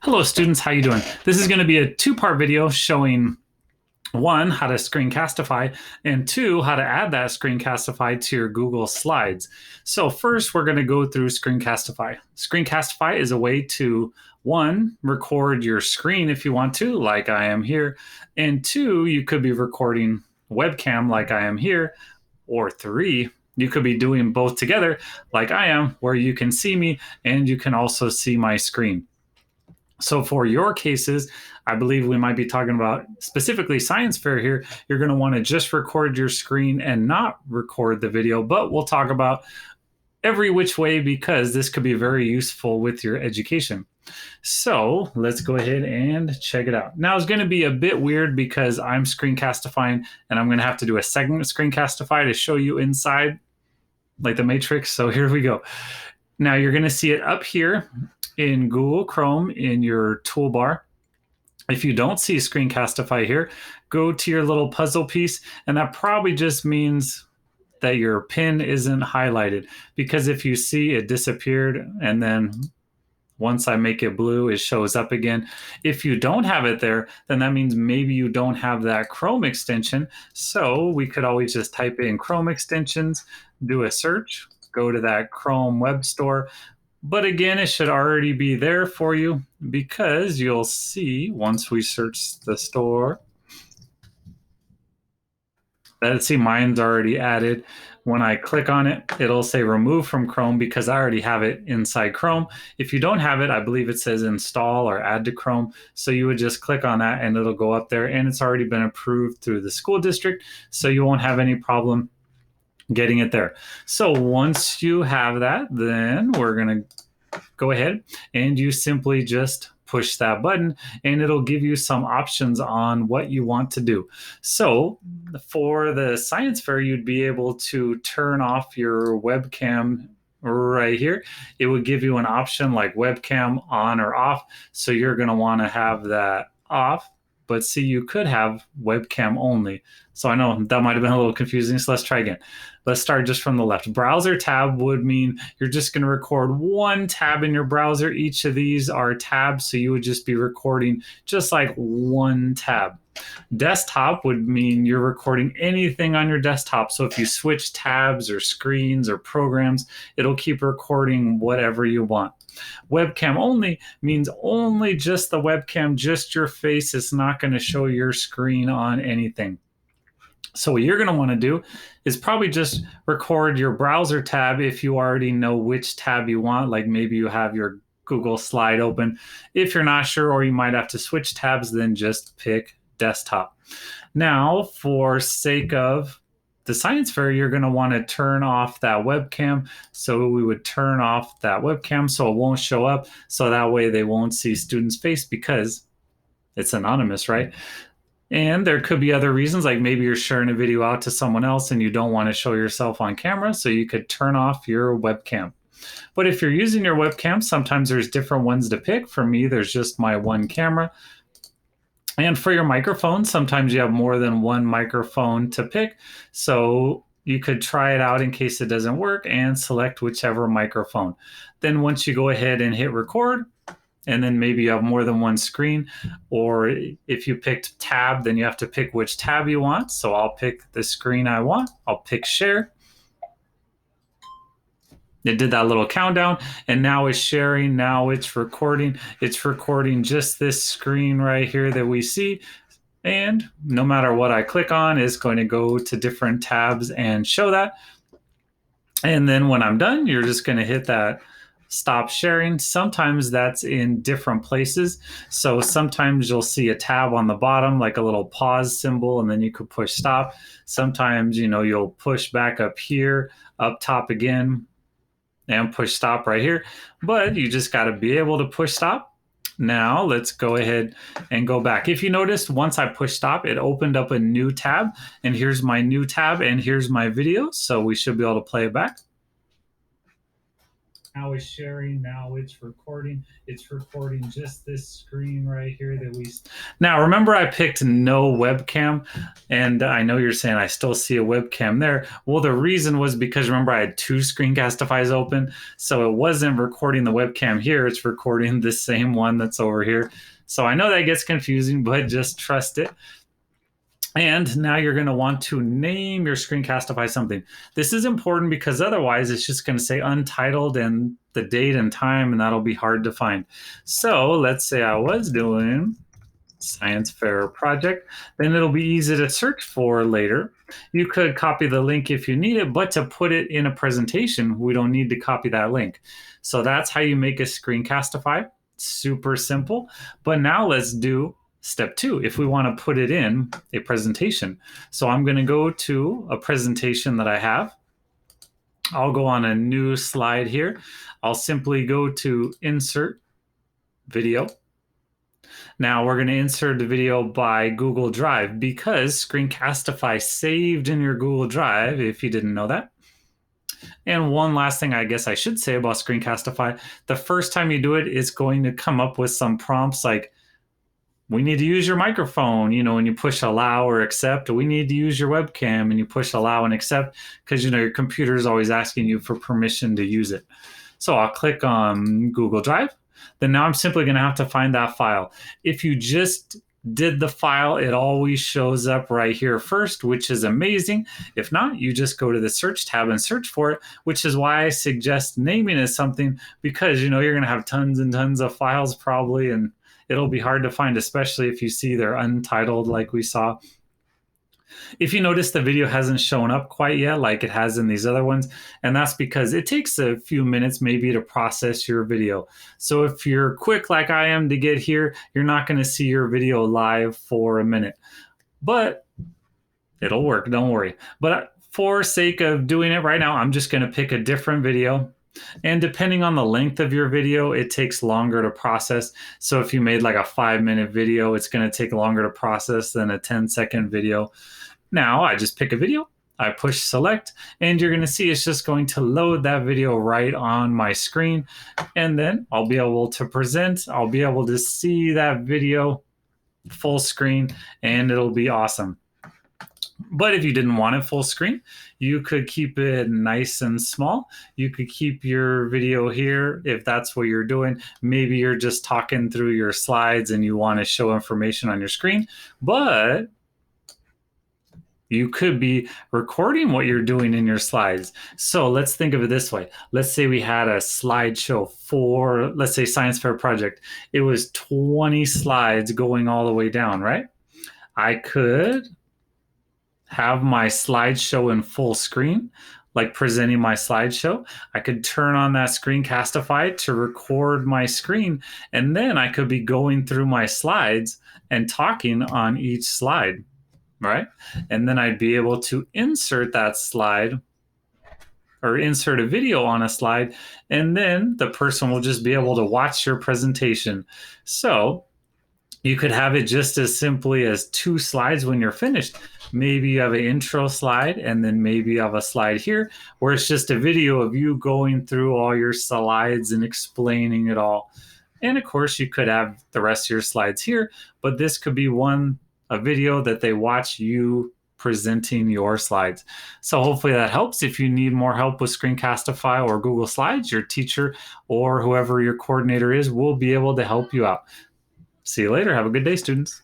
Hello students, how you doing? This is going to be a two-part video showing one, how to Screencastify, and two, how to add that Screencastify to your Google Slides. So first, we're going to go through Screencastify. Screencastify is a way to, one, record your screen if you want to, like I am here, and two, you could be recording webcam like I am here, or three, you could be doing both together like I am, where you can see me and you can also see my screen. So for your cases, I believe we might be talking about specifically science fair here. You're going to want to just record your screen and not record the video, but we'll talk about every which way because this could be very useful with your education. So let's go ahead and check it out. Now it's going to be a bit weird because I'm screencastifying and I'm going to have to do a segment screencastify to show you inside like the Matrix. So here we go. Now you're going to see it up here in Google Chrome in your toolbar. If you don't see Screencastify here, go to your little puzzle piece, and that probably just means that your pin isn't highlighted, because if you see it disappeared and then once I make it blue, it shows up again. If you don't have it there, then that means maybe you don't have that Chrome extension. So we could always just type in Chrome extensions, do a search, go to that Chrome web store. But again, it should already be there for you because you'll see once we search the store, let's see, mine's already added. When I click on it, it'll say remove from Chrome because I already have it inside Chrome. If you don't have it, I believe it says install or add to Chrome. So you would just click on that and it'll go up there, and it's already been approved through the school district. So you won't have any problem getting it there. So once you have that, then we're going to go ahead and you simply just push that button and it'll give you some options on what you want to do. So for the science fair, you'd be able to turn off your webcam right here. It would give you an option like webcam on or off. So you're going to want to have that off. But see, you could have webcam only. So I know that might have been a little confusing. So let's try again. Let's start just from the left. Browser tab would mean you're just going to record one tab in your browser. Each of these are tabs. So you would just be recording just like one tab. Desktop would mean you're recording anything on your desktop. So if you switch tabs or screens or programs, it'll keep recording whatever you want. Webcam only means only just the webcam, just your face. It's not going to show your screen on anything. So what you're going to want to do is probably just record your browser tab if you already know which tab you want. Like maybe you have your Google slide open. If you're not sure, or you might have to switch tabs, then just pick desktop. Now, for sake of the science fair, you're going to want to turn off that webcam. So we would turn off that webcam so it won't show up. So that way they won't see students' face because it's anonymous, right? And there could be other reasons, like maybe you're sharing a video out to someone else and you don't want to show yourself on camera. So you could turn off your webcam. But if you're using your webcam, sometimes there's different ones to pick. For me, there's just my one camera. And for your microphone, sometimes you have more than one microphone to pick. So you could try it out in case it doesn't work and select whichever microphone. Then once you go ahead and hit record, and then maybe you have more than one screen, or if you picked tab, then you have to pick which tab you want. So I'll pick the screen I want. I'll pick share. It did that little countdown, and now it's sharing. Now it's recording. It's recording just this screen right here that we see. And no matter what I click on, it's going to go to different tabs and show that. And then when I'm done, you're just going to hit that stop sharing. Sometimes that's in different places. So sometimes you'll see a tab on the bottom, like a little pause symbol, and then you could push stop. Sometimes, you'll push back up here, up top again, and push stop right here. But you just got to be able to push stop. Now let's go ahead and go back. If you noticed, once I push stop, it opened up a new tab, and here's my new tab, and here's my video. So we should be able to play it back. Now it's sharing. Now it's recording. It's recording just this screen right here that we. Now remember, I picked no webcam, and I know you're saying I still see a webcam there. Well, the reason was because remember I had two Screencastifys open, so it wasn't recording the webcam here. It's recording the same one that's over here. So I know that gets confusing, but just trust it. And now you're going to want to name your Screencastify something. This is important because otherwise it's just going to say untitled and the date and time, and that'll be hard to find. So let's say I was doing science fair project, then it'll be easy to search for later. You could copy the link if you need it, but to put it in a presentation, we don't need to copy that link. So that's how you make a Screencastify. Super simple. But now let's do step 2, if we want to put it in a presentation. So I'm going to go to a presentation that I have. I'll go on a new slide here. I'll simply go to Insert Video. Now we're going to insert the video by Google Drive because Screencastify saved in your Google Drive, if you didn't know that. And one last thing I guess I should say about Screencastify, the first time you do it, it's going to come up with some prompts like, we need to use your microphone, when you push allow or accept. We need to use your webcam, and you push allow and accept because, your computer is always asking you for permission to use it. So I'll click on Google Drive. Then now I'm simply going to have to find that file. If you just did the file, it always shows up right here first, which is amazing. If not, you just go to the search tab and search for it, which is why I suggest naming it something because, you're going to have tons and tons of files probably, and it'll be hard to find, especially if you see they're untitled like we saw. If you notice, the video hasn't shown up quite yet like it has in these other ones, and that's because it takes a few minutes maybe to process your video. So if you're quick like I am to get here, you're not going to see your video live for a minute. But it'll work, don't worry. But for sake of doing it right now, I'm just going to pick a different video. And depending on the length of your video, it takes longer to process. So if you made like a 5-minute video, it's going to take longer to process than a 10-second video. Now I just pick a video, I push select, and you're going to see it's just going to load that video right on my screen. And then I'll be able to present, I'll be able to see that video full screen, and it'll be awesome. But if you didn't want it full screen, you could keep it nice and small. You could keep your video here if that's what you're doing. Maybe you're just talking through your slides and you want to show information on your screen, but you could be recording what you're doing in your slides. So let's think of it this way. Let's say we had a slideshow for, let's say, science fair project. It was 20 slides going all the way down, right? I could have my slideshow in full screen, like presenting my slideshow. I could turn on that Screencastify to record my screen, and then I could be going through my slides and talking on each slide, right? And then I'd be able to insert that slide or insert a video on a slide, and then the person will just be able to watch your presentation. So you could have it just as simply as 2 slides when you're finished. Maybe you have an intro slide, and then maybe you have a slide here where it's just a video of you going through all your slides and explaining it all. And of course, you could have the rest of your slides here, but this could be a video that they watch you presenting your slides. So hopefully that helps. If you need more help with Screencastify or Google Slides, your teacher or whoever your coordinator is will be able to help you out. See you later. Have a good day, students.